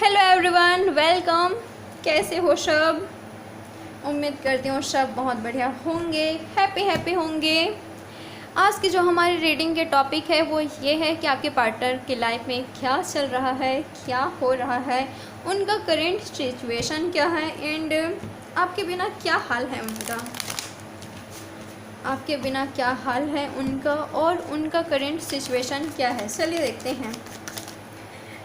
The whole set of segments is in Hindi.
Hello everyone, welcome. कैसे हो सब? उम्मीद करती हूँ सब बहुत बढ़िया होंगे, हैप्पी होंगे। आज की जो हमारी रीडिंग के टॉपिक है वो ये है कि आपके पार्टनर की लाइफ में क्या चल रहा है, क्या हो रहा है, उनका करेंट सिचुएशन क्या है एंड आपके बिना क्या हाल है उनका, आपके बिना क्या हाल है उनका और उनका करेंट सिचुएशन क्या है। चलिए देखते हैं।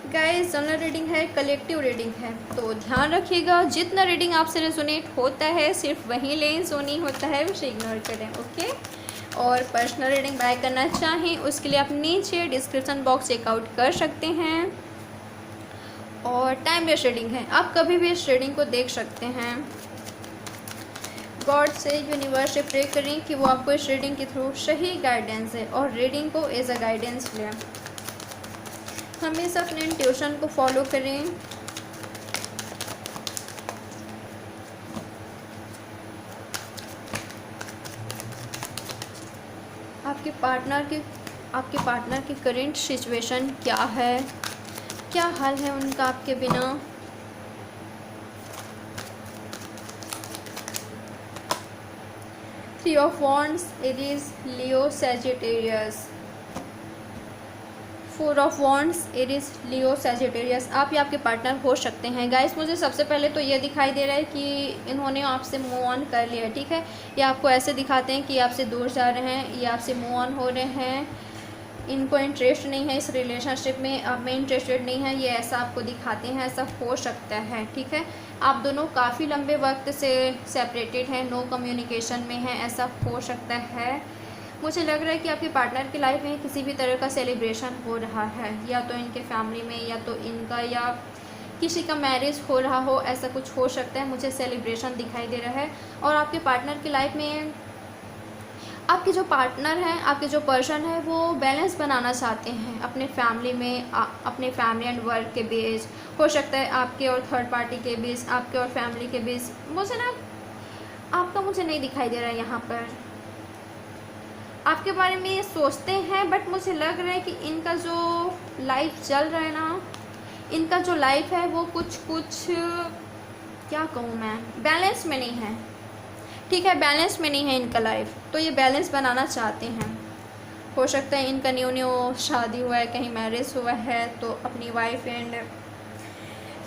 गाइस, जनरल रीडिंग है, कलेक्टिव रीडिंग है, तो ध्यान रखिएगा जितना रीडिंग आपसे रेजोनेट होता है सिर्फ वहीं लें, जो नहीं होता है उसे इग्नोर करें, ओके। और पर्सनल रीडिंग बाय करना चाहें उसके लिए आप नीचे डिस्क्रिप्शन बॉक्स चेकआउट कर सकते हैं। और टाइमलेस रीडिंग है, आप कभी भी इस रीडिंग को देख सकते हैं। गॉड से, यूनिवर्स से प्रे करें कि वो आपको इस रीडिंग के थ्रू सही गाइडेंस है और रीडिंग को एज अ गाइडेंस लें। हमेशा अपने इंट्यूशन को फॉलो करें। आपके पार्टनर की करेंट सिचुएशन क्या है, क्या हाल है उनका आपके बिना। Three of wands, Aries, Leo, Sagittarius. Four of wands, Aries, Leo, Sagittarius. आप या आपके पार्टनर हो सकते हैं। गाइस, मुझे सबसे पहले तो ये दिखाई दे रहा है कि इन्होंने आपसे मूव ऑन कर लिया, ठीक है। ये आपको ऐसे दिखाते हैं कि आपसे दूर जा रहे हैं, ये आपसे मूव ऑन हो रहे हैं, इनको इंटरेस्ट नहीं है इस रिलेशनशिप में, आप में इंटरेस्टेड नहीं है, ये ऐसा आपको दिखाते हैं। ऐसा हो सकता है, ठीक है। आप दोनों काफ़ी लंबे वक्त से सेपरेटेड हैं, नो कम्युनिकेशन में हैं, ऐसा हो सकता है। मुझे लग रहा है कि आपके पार्टनर की लाइफ में किसी भी तरह का सेलिब्रेशन हो रहा है, या तो इनके फैमिली में या तो इनका, या किसी का मैरिज हो रहा हो, ऐसा कुछ हो सकता है। मुझे सेलिब्रेशन दिखाई दे रहा है। और आपके पार्टनर की लाइफ में आपके जो पार्टनर हैं, आपके जो पर्सन है, वो बैलेंस बनाना चाहते हैं अपने फैमिली में, अपने फैमिली एंड वर्क के बीच। हो सकता है आपके और थर्ड पार्टी के बीच, आपके और फैमिली के बीच। मुझे ना आपका मुझे नहीं दिखाई दे रहा है यहाँ पर। आपके बारे में ये सोचते हैं, बट मुझे लग रहा है कि इनका जो लाइफ चल रहा है ना, इनका जो लाइफ है वो कुछ क्या कहूँ मैं, बैलेंस में नहीं है, ठीक है। बैलेंस में नहीं है इनका लाइफ, तो ये बैलेंस बनाना चाहते हैं। हो सकता है इनका न्यू शादी हुआ है, कहीं मैरिज हुआ है, तो अपनी वाइफ एंड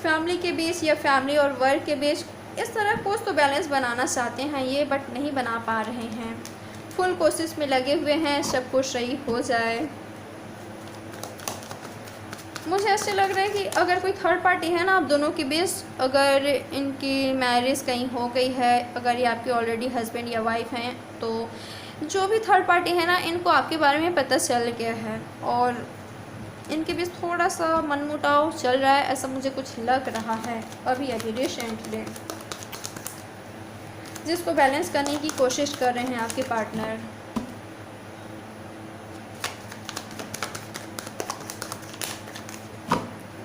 फैमिली के बीच या फैमिली और वर्क के बीच इस तरह कुछ तो बैलेंस बनाना चाहते हैं ये, बट नहीं बना पा रहे हैं। फुल कोशिश में लगे हुए हैं सब कुछ सही हो जाए। मुझे ऐसे लग रहा है कि अगर कोई थर्ड पार्टी है ना आप दोनों के बीच, अगर इनकी मैरिज कहीं हो गई है, अगर ये आपके ऑलरेडी हस्बैंड या वाइफ हैं, तो जो भी थर्ड पार्टी है ना, इनको आपके बारे में पता चल गया है और इनके बीच थोड़ा सा मनमुटाव चल रहा है, ऐसा मुझे कुछ लग रहा है अभी रिसेंटली, जिसको बैलेंस करने की कोशिश कर रहे हैं आपके पार्टनर।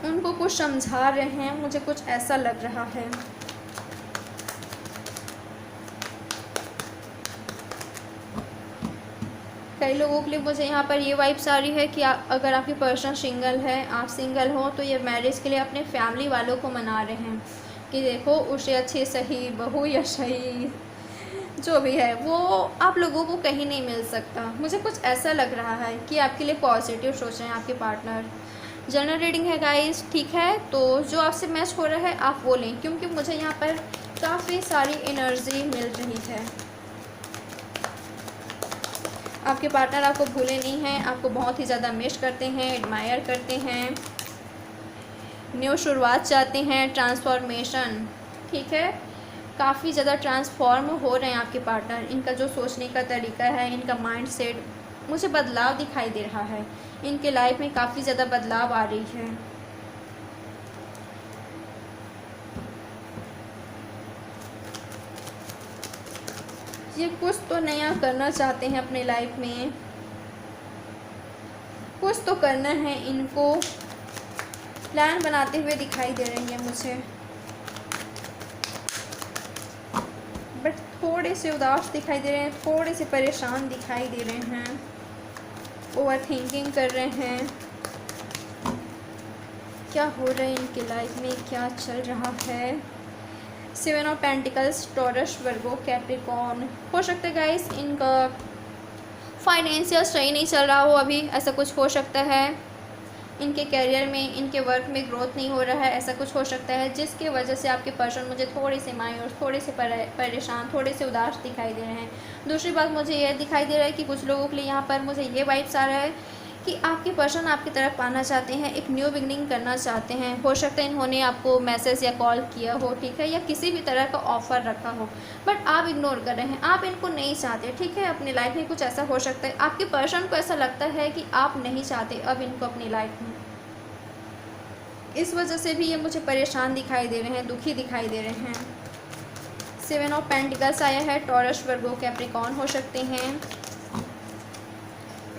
उनको कुछ समझा रहे हैं, मुझे कुछ ऐसा लग रहा है। कई लोगों के लिए मुझे यहाँ पर ये वाइब्स आ रही है कि अगर आपकी पर्सन सिंगल है, आप सिंगल हो, तो ये मैरिज के लिए अपने फैमिली वालों को मना रहे हैं कि देखो उसे अच्छी सही बहू या सही जो भी है वो आप लोगों को कहीं नहीं मिल सकता। मुझे कुछ ऐसा लग रहा है कि आपके लिए पॉजिटिव सोच रहे हैं आपके पार्टनर। जनरल रीडिंग है गाइस, ठीक है, तो जो आपसे मैच हो रहा है आप वो लें, क्योंकि मुझे यहाँ पर काफ़ी सारी एनर्जी मिल रही है। आपके पार्टनर आपको भूले नहीं हैं, आपको बहुत ही ज़्यादा मिस करते हैं, एडमायर करते हैं, न्यू शुरुआत चाहते हैं, ट्रांसफॉर्मेशन, ठीक है। काफ़ी ज़्यादा ट्रांसफॉर्म हो रहे हैं आपके पार्टनर। इनका जो सोचने का तरीका है, इनका माइंड सेट, मुझे बदलाव दिखाई दे रहा है। इनके लाइफ में काफ़ी ज़्यादा बदलाव आ रही है। ये कुछ तो नया करना चाहते हैं अपने लाइफ में, कुछ तो करना है, इनको प्लान बनाते हुए दिखाई दे रही है मुझे, बट थोड़े से उदास दिखाई दे रहे हैं, थोड़े से परेशान दिखाई दे रहे हैं, ओवर थिंकिंग कर रहे हैं। क्या हो रहा है इनके लाइफ में, क्या चल रहा है। 7 of pentacles, taurus, Virgo, Capricorn. हो सकता है गाइस इनका फाइनेंशियल सही नहीं चल रहा हो अभी, ऐसा कुछ हो सकता है। इनके करियर में, इनके वर्क में ग्रोथ नहीं हो रहा है, ऐसा कुछ हो सकता है, जिसके वजह से आपके पर्सन मुझे थोड़े से मायूस, थोड़े से परेशान, थोड़े से उदास दिखाई दे रहे हैं। दूसरी बात मुझे यह दिखाई दे रहा है कि कुछ लोगों के लिए यहाँ पर मुझे ये वाइब्स आ रहा है कि आपके पर्सन आपकी तरफ आना चाहते हैं, एक न्यू बिगनिंग करना चाहते हैं। हो सकता है इन्होंने आपको मैसेज या कॉल किया हो, ठीक है, या किसी भी तरह का ऑफ़र रखा हो, बट आप इग्नोर कर रहे हैं, आप इनको नहीं चाहते, ठीक है। अपनी लाइफ में कुछ ऐसा हो सकता है, आपके पर्सन को ऐसा लगता है कि आप नहीं चाहते अब इनको अपनी लाइफ में। इस वजह से भी ये मुझे परेशान दिखाई दे रहे हैं, दुखी दिखाई दे रहे हैं। 7 ऑफ पेंटिकल्स आया है, टॉरस, वर्गो, कैप्रिकॉर्न हो सकते हैं,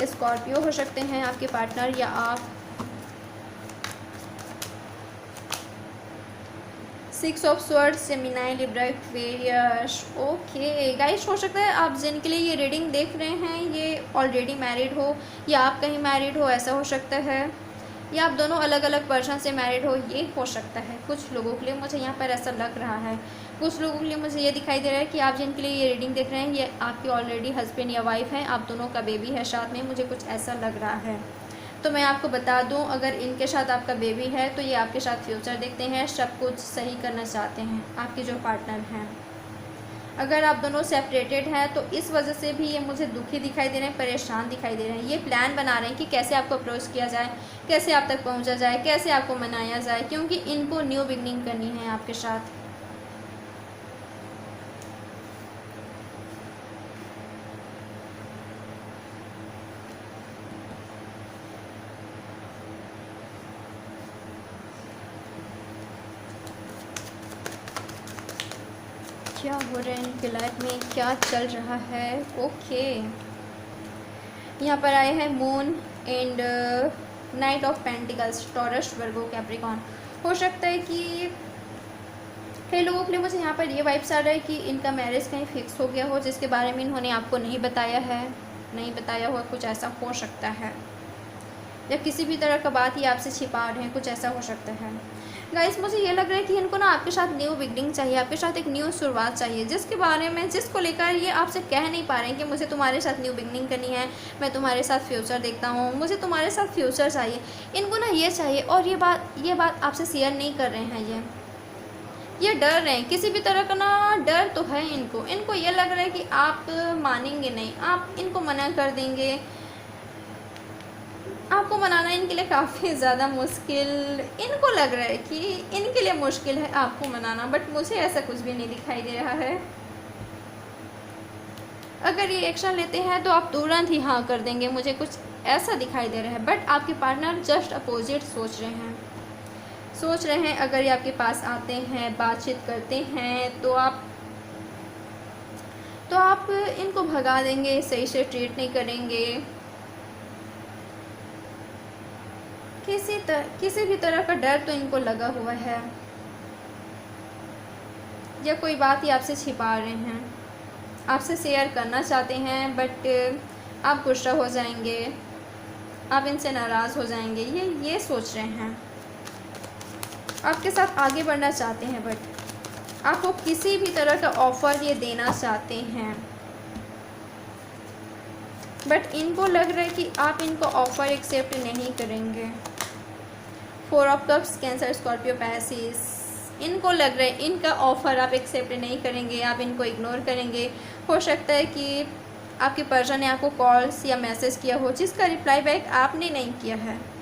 स्कॉर्पियो हो सकते हैं आपके पार्टनर या आप। 6 of swords, Gemini, Libra, Aquarius. Okay guys, हो सकता है आप जिनके लिए ये रीडिंग देख रहे हैं ये ऑलरेडी मैरिड हो या आप कहीं मैरिड हो, ऐसा हो सकता है, या आप दोनों अलग अलग पर्सन से मैरिड हो, ये हो सकता है। कुछ लोगों के लिए मुझे यहाँ पर ऐसा लग रहा है, कुछ लोगों के लिए मुझे ये दिखाई दे रहा है कि आप जिनके लिए ये रीडिंग देख रहे हैं ये आपके ऑलरेडी हस्बैंड या वाइफ हैं, आप दोनों का बेबी है साथ में, मुझे कुछ ऐसा लग रहा है। तो मैं आपको बता दूं, अगर इनके साथ आपका बेबी है तो ये आपके साथ फ्यूचर देखते हैं, सब कुछ सही करना चाहते हैं आपके जो पार्टनर हैं। अगर आप दोनों सेपरेटेड हैं तो इस वजह से भी ये मुझे दुखी दिखाई दे रहे हैं, परेशान दिखाई दे रहे हैं। ये प्लान बना रहे हैं कि कैसे आपको अप्रोच किया जाए, कैसे आप तक पहुंचा जाए, कैसे आपको मनाया जाए, क्योंकि इनको न्यू बिगनिंग करनी है आपके साथ। क्या हो रहा है इनके लाइफ में, क्या चल रहा है। ओके, यहाँ पर आए हैं moon and night of pentacles, taurus, Virgo, Capricorn. हो सकता है कि कई लोगों के लिए मुझे यहाँ पर ये वाइब्स आ रहा है कि इनका मैरिज कहीं फिक्स हो गया हो, जिसके बारे में इन्होंने आपको नहीं बताया है, नहीं बताया हुआ, कुछ ऐसा हो सकता है, या किसी भी तरह का बात ये आपसे छिपा रहे हैं, कुछ ऐसा हो सकता है। गाइस, मुझे ये लग रहा है कि इनको ना आपके साथ न्यू बिगनिंग चाहिए, आपके साथ एक न्यू शुरुआत चाहिए, जिसके बारे में, जिसको लेकर ये आपसे कह नहीं पा रहे हैं कि मुझे तुम्हारे साथ न्यू बिगनिंग करनी है, मैं तुम्हारे साथ फ्यूचर देखता हूँ, मुझे तुम्हारे साथ फ्यूचर चाहिए। इनको ना ये चाहिए, और ये बात आपसे शेयर नहीं कर रहे हैं। ये डर रहे हैं, किसी भी तरह का ना डर तो है इनको ये लग रहा है कि आप मानेंगे नहीं, आप इनको मना कर देंगे। आपको मनाना इनके लिए काफ़ी ज़्यादा मुश्किल, इनको लग रहा है कि इनके लिए मुश्किल है आपको मनाना, बट मुझे ऐसा कुछ भी नहीं दिखाई दे रहा है। अगर ये एक्शन लेते हैं तो आप तुरंत ही हाँ कर देंगे, मुझे कुछ ऐसा दिखाई दे रहा है, बट आपके पार्टनर जस्ट अपोजिट सोच रहे हैं। अगर ये आपके पास आते हैं, बातचीत करते हैं, तो आप इनको भगा देंगे, सही से ट्रीट नहीं करेंगे, किसी भी तरह का डर तो इनको लगा हुआ है, या कोई बात ही आपसे छिपा रहे हैं, आपसे शेयर करना चाहते हैं, बट आप गुस्सा हो जाएंगे, आप इनसे नाराज़ हो जाएंगे, ये सोच रहे हैं। आपके साथ आगे बढ़ना चाहते हैं, बट आपको किसी भी तरह का ऑफ़र ये देना चाहते हैं, बट इनको लग रहा है कि आप इनको ऑफ़र एक्सेप्ट नहीं करेंगे। 4 of cups, cancer, Scorpio, Pisces. इनको लग रहा है इनका ऑफ़र आप एक्सेप्ट नहीं करेंगे, आप इनको इग्नोर करेंगे। हो सकता है कि आपके पर्सन ने आपको कॉल्स या मैसेज किया हो जिसका रिप्लाई बैक आपने नहीं किया है,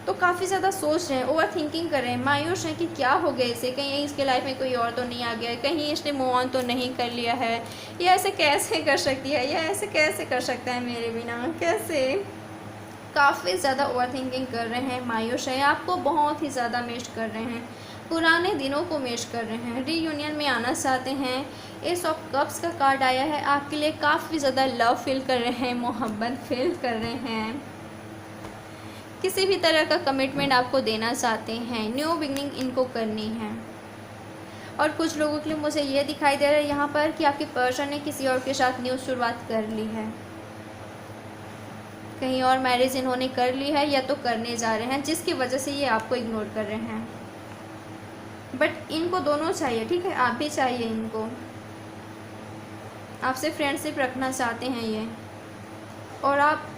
तो काफ़ी ज़्यादा सोच रहे हैं, ओवर थिंकिंग कर रहे हैं, मायूस हैं कि क्या हो गया इसे, कहीं इसके लाइफ में कोई और तो नहीं आ गया है, कहीं इसने मूव ऑन तो नहीं कर लिया है, ये ऐसे कैसे कर सकती है, यह ऐसे कैसे कर सकता है मेरे बिना, कैसे। काफ़ी ज़्यादा ओवर थिंकिंग कर रहे हैं, मायूस हैं, आपको बहुत ही ज़्यादा मिस कर रहे हैं, पुराने दिनों को मिस कर रहे हैं, रीयूनियन में आना चाहते हैं। एस ऑफ कप्स का कार्ड आया है, आपके लिए काफ़ी ज़्यादा लव फील कर रहे हैं, मोहब्बत फील कर रहे हैं, किसी भी तरह का कमिटमेंट आपको देना चाहते हैं, न्यू बिगनिंग इनको करनी है। और कुछ लोगों के लिए मुझे ये दिखाई दे रहा है यहाँ पर कि आपके पर्सन ने किसी और के साथ न्यू शुरुआत कर ली है, कहीं और मैरिज इन्होंने कर ली है या तो करने जा रहे हैं, जिसकी वजह से ये आपको इग्नोर कर रहे हैं। बट इनको दोनों चाहिए, ठीक है, आप भी चाहिए इनको, आपसे फ्रेंडशिप रखना चाहते हैं ये, और आप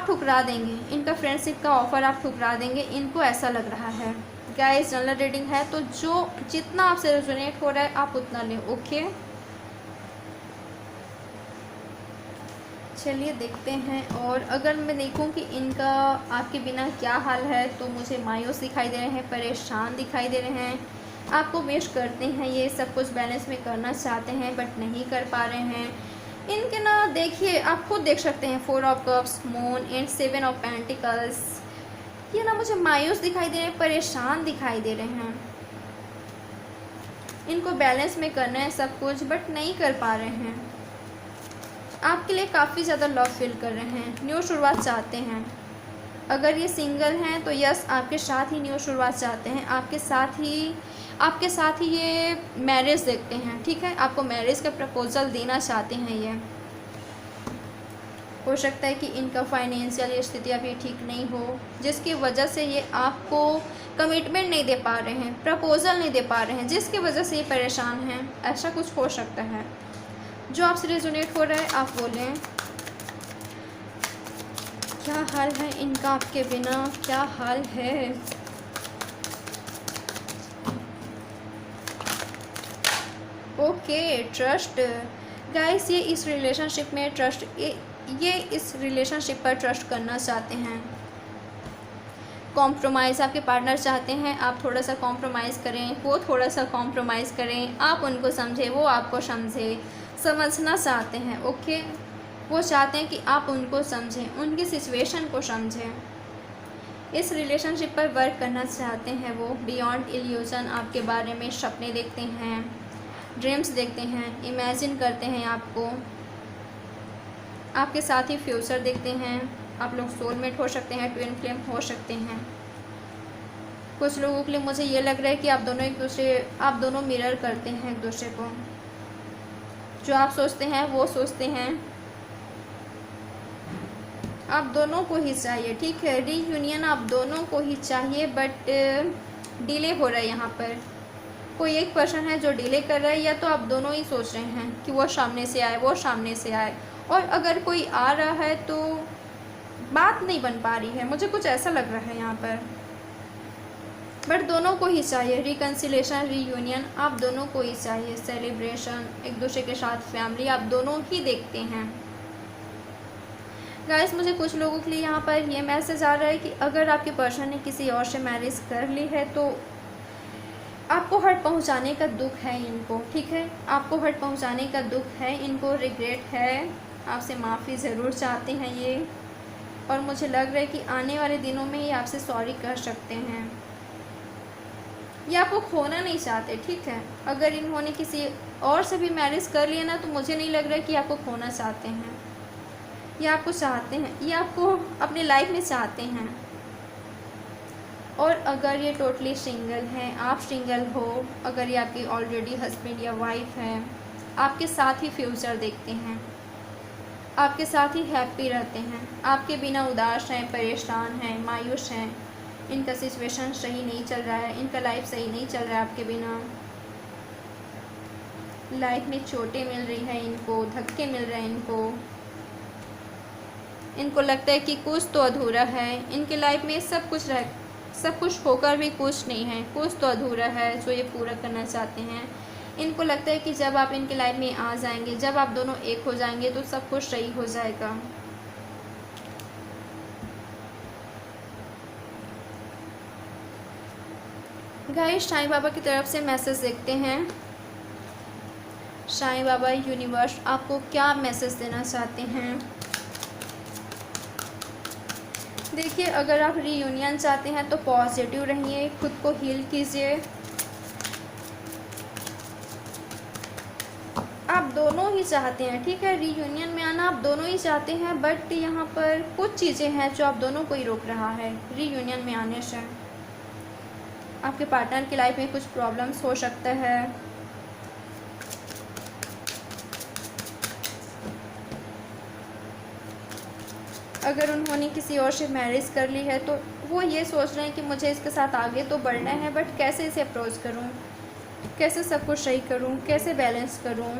ठुकरा देंगे इनका फ्रेंडशिप का ऑफ़र, आप ठुकरा देंगे, इनको ऐसा लग रहा है। गाइस जनरल रीडिंग है, तो जो जितना आपसे रेजोनेट हो रहा है आप उतना लें, ओके। चलिए देखते हैं। और अगर मैं देखूं कि इनका आपके बिना क्या हाल है, तो मुझे मायूस दिखाई दे रहे हैं, परेशान दिखाई दे रहे हैं, आपको विश करते हैं, ये सब कुछ बैलेंस में करना चाहते हैं बट नहीं कर पा रहे हैं। इनके ना देखिए, आप खुद देख सकते हैं 4 of cups, moon and 7 of pentacles, ये ना मुझे मायूस दिखाई दे रहे हैं, परेशान दिखाई दे रहे हैं। इनको बैलेंस में करना है सब कुछ बट नहीं कर पा रहे हैं। आपके लिए काफ़ी ज़्यादा लव फील कर रहे हैं, न्यू शुरुआत चाहते हैं। अगर ये सिंगल हैं तो यस, आपके साथ ही न्यू शुरुआत चाहते हैं, आपके साथ ही ये मैरिज देखते हैं, ठीक है, आपको मैरिज का प्रपोज़ल देना चाहते हैं ये। हो सकता है कि इनका फाइनेंशियल स्थिति अभी ठीक नहीं हो, जिसकी वजह से ये आपको कमिटमेंट नहीं दे पा रहे हैं, प्रपोज़ल नहीं दे पा रहे हैं, जिसकी वजह से ये परेशान हैं, ऐसा कुछ हो सकता है। जो आपसे रेजोनेट हो रहा है आप बोलें, क्या हाल है इनका आपके बिना, क्या हाल है। Okay, trust. गाइस ये इस रिलेशनशिप में ट्रस्ट, ये इस रिलेशनशिप पर ट्रस्ट करना चाहते हैं। कॉम्प्रोमाइज़ आपके पार्टनर चाहते हैं, आप थोड़ा सा कॉम्प्रोमाइज़ करें, वो थोड़ा सा कॉम्प्रोमाइज़ करें, आप उनको समझें, वो आपको समझे, समझना चाहते हैं, ओके। वो चाहते हैं कि आप उनको समझें, उनकी सिचुएशन को समझें। इस रिलेशनशिप पर वर्क करना चाहते हैं वो। बियॉन्ड इल्यूजन आपके बारे में सपने देखते हैं, ड्रीम्स देखते हैं, इमेजिन करते हैं आपको, आपके साथ ही फ्यूचर देखते हैं। आप लोग सोलमेट हो सकते हैं, ट्विन फ्लेम हो सकते हैं। कुछ लोगों के लिए मुझे ये लग रहा है कि आप दोनों मिरर करते हैं एक दूसरे को। जो आप सोचते हैं वो सोचते हैं, आप दोनों को ही चाहिए, ठीक है। रीयूनियन आप दोनों को ही चाहिए बट डिले हो रहा है यहाँ पर। कोई एक पर्सन है जो डिले कर रहा है, या तो आप दोनों ही सोच रहे हैं कि वो सामने से आए, वो सामने से आए, और अगर कोई आ रहा है तो बात नहीं बन पा रही है, मुझे कुछ ऐसा लग रहा है यहाँ पर। बट दोनों को ही चाहिए, रिकन्सिलेशन, रीयूनियन आप दोनों को ही चाहिए, सेलिब्रेशन, एक दूसरे के साथ फैमिली आप दोनों ही देखते हैं। गाइस मुझे कुछ लोगों के लिए यहाँ पर ये मैसेज आ रहा है कि अगर आपके पर्सन ने किसी और से मैरिज कर ली है तो आपको हर्ट पहुँचाने का दुख है इनको, ठीक है, आपको हर्ट पहुँचाने का दुख है इनको, रिग्रेट है, आपसे माफ़ी ज़रूर चाहते हैं ये। और मुझे लग रहा है कि आने वाले दिनों में ये आपसे सॉरी कर सकते हैं, ये आपको खोना नहीं चाहते, ठीक है। अगर इन्होंने किसी और से भी मैरिज कर लिया ना, तो मुझे नहीं लग रहा है कि आपको खोना चाहते हैं, ये आपको चाहते हैं, ये आपको अपनी लाइफ में चाहते हैं। और अगर ये टोटली सिंगल हैं, आप सिंगल हो, अगर ये आपकी ऑलरेडी हस्बैंड या वाइफ है, आपके साथ ही फ्यूचर देखते हैं, आपके साथ ही हैप्पी रहते हैं, आपके बिना उदास हैं, परेशान हैं, मायूस हैं, इनका सिचुएशन सही नहीं चल रहा है, इनका लाइफ सही नहीं चल रहा है आपके बिना, लाइफ में चोटें मिल रही हैं इनको, धक्के मिल रहे हैं इनको लगता है कि कुछ तो अधूरा है, इनके लाइफ में सब कुछ होकर भी कुछ नहीं है, कुछ तो अधूरा है जो ये पूरा करना चाहते हैं। इनको लगता है कि जब आप इनके लाइफ में आ जाएंगे, जब आप दोनों एक हो जाएंगे तो सब कुछ सही हो जाएगा। गाइस साईं बाबा की तरफ से मैसेज देखते हैं। साईं बाबा, यूनिवर्स आपको क्या मैसेज देना चाहते हैं। देखिए अगर आप रीयूनियन चाहते हैं तो पॉजिटिव रहिए, खुद को हील कीजिए। आप दोनों ही चाहते हैं, ठीक है, रीयूनियन में आना आप दोनों ही चाहते हैं, बट यहाँ पर कुछ चीज़ें हैं जो आप दोनों को ही रोक रहा है रीयूनियन में आने से। आपके पार्टनर की लाइफ में कुछ प्रॉब्लम्स हो सकता है, अगर उन्होंने किसी और से मैरिज कर ली है तो वो ये सोच रहे हैं कि मुझे इसके साथ आगे तो बढ़ना है, बट कैसे इसे अप्रोच करूं, कैसे सब कुछ सही करूं, कैसे बैलेंस करूं।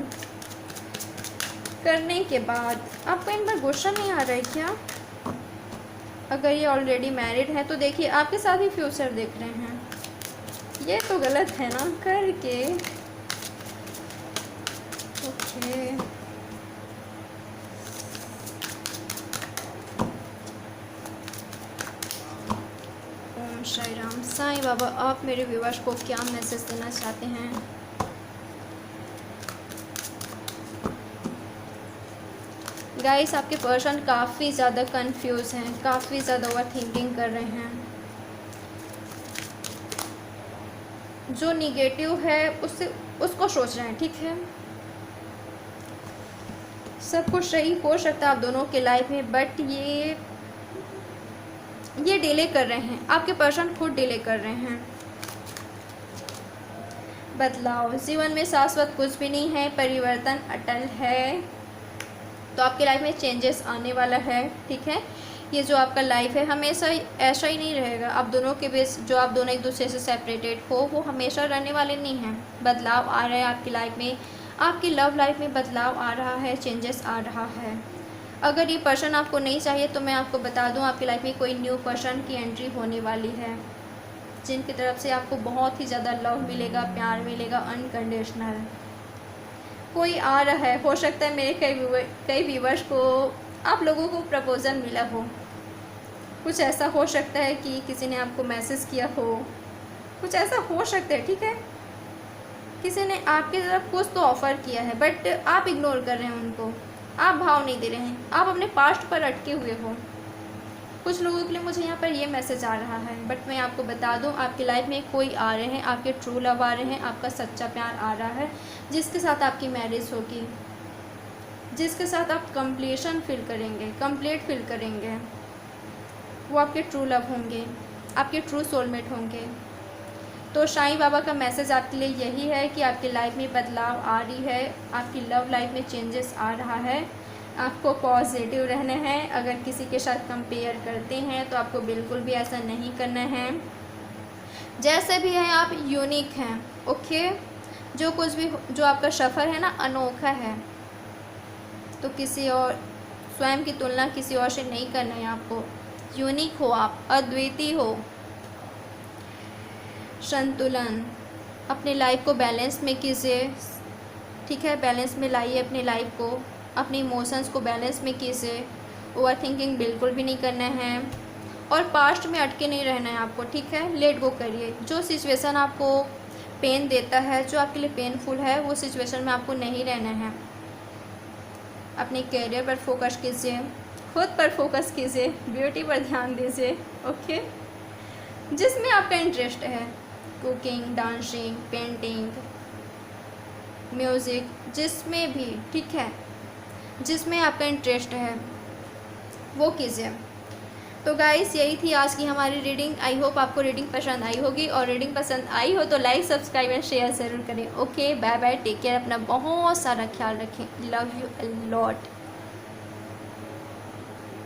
करने के बाद आपको इन पर गुस्सा नहीं आ रहा है क्या? अगर ये ऑलरेडी मैरिड है तो देखिए आपके साथ ही फ्यूचर देख रहे हैं, ये तो गलत है ना करके। ओके, ओम साई राम। साईं बाबा, आप मेरे व्यूअर्स को क्या मैसेज देना चाहते हैं? गाइस, आपके पर्सन काफ़ी ज़्यादा कंफ्यूज हैं, काफ़ी ज़्यादा ओवर थिंकिंग कर रहे हैं। जो निगेटिव है उसको सोच रहे हैं, ठीक है। सब कुछ सही हो सकता है आप दोनों के लाइफ में, बट ये डिले कर रहे हैं, आपके पर्सन खुद डिले कर रहे हैं। बदलाव, जीवन में शाश्वत कुछ भी नहीं है, परिवर्तन अटल है, तो आपके लाइफ में चेंजेस आने वाला है, ठीक है। ये जो आपका लाइफ है हमेशा ऐसा ही नहीं रहेगा, आप दोनों के बीच जो आप दोनों एक दूसरे से सेपरेटेड हो वो हमेशा रहने वाले नहीं हैं। बदलाव आ रहा है आपकी लाइफ में, आपकी लव लाइफ में बदलाव आ रहा है, चेंजेस आ रहा है। अगर ये पर्सन आपको नहीं चाहिए तो मैं आपको बता दूं आपकी लाइफ में कोई न्यू पर्सन की एंट्री होने वाली है, जिनकी तरफ से आपको बहुत ही ज़्यादा लव मिलेगा, प्यार मिलेगा, अनकंडीशनल। कोई आ रहा है, हो सकता है मेरे कई व्यूवर्स को आप लोगों को प्रपोजल मिला हो, कुछ ऐसा हो सकता है कि किसी ने आपको मैसेज किया हो, कुछ ऐसा हो सकता है, ठीक है। किसी ने आपकी तरफ कुछ तो ऑफ़र किया है, बट आप इग्नोर कर रहे हैं उनको, आप भाव नहीं दे रहे हैं, आप अपने पास्ट पर अटके हुए हो। कुछ लोगों के लिए मुझे यहाँ पर ये मैसेज आ रहा है, बट मैं आपको बता दूँ आपकी लाइफ में कोई आ रहे हैं, आपके ट्रू लव आ रहे हैं, आपका सच्चा प्यार आ रहा है, जिसके साथ आपकी मैरिज होगी, जिसके साथ आप कंप्लीशन फील करेंगे, कंप्लीट फील करेंगे। वो आपके ट्रू लव होंगे, आपके ट्रू सोलमेट होंगे। तो साईं बाबा का मैसेज आपके लिए यही है कि आपकी लाइफ में बदलाव आ रही है, आपकी लव लाइफ में चेंजेस आ रहा है, आपको पॉजिटिव रहना है। अगर किसी के साथ कंपेयर करते हैं तो आपको बिल्कुल भी ऐसा नहीं करना है, जैसे भी हैं आप यूनिक हैं, ओके। जो कुछ भी जो आपका सफ़र है ना अनोखा है, तो किसी और स्वयं की तुलना किसी और से नहीं करना है आपको। यूनिक हो आप, अद्वितीय हो। संतुलन, अपने लाइफ को बैलेंस में कीजिए, ठीक है। बैलेंस में लाइए अपनी लाइफ को, अपने इमोशंस को बैलेंस में कीजिए। ओवर थिंकिंग बिल्कुल भी नहीं करना है और पास्ट में अटके नहीं रहना है आपको, ठीक है। लेट गो करिए। जो सिचुएशन आपको पेन देता है, जो आपके लिए पेनफुल है, वो सिचुएशन में आपको नहीं रहना है। अपने करियर पर फोकस कीजिए, खुद पर फोकस कीजिए, ब्यूटी पर ध्यान दीजिए, ओके। जिसमें आपका इंटरेस्ट है, कुकिंग, डांसिंग, पेंटिंग, म्यूज़िक, जिसमें भी, ठीक है, जिसमें आपका इंटरेस्ट है वो कीजिए। तो गाइस, यही थी आज की हमारी रीडिंग। आई होप आपको रीडिंग पसंद आई होगी, और रीडिंग पसंद आई हो तो लाइक, सब्सक्राइब एंड शेयर ज़रूर करें। Okay, bye bye, take care, अपना बहुत सारा ख्याल रखें। Love you a lot.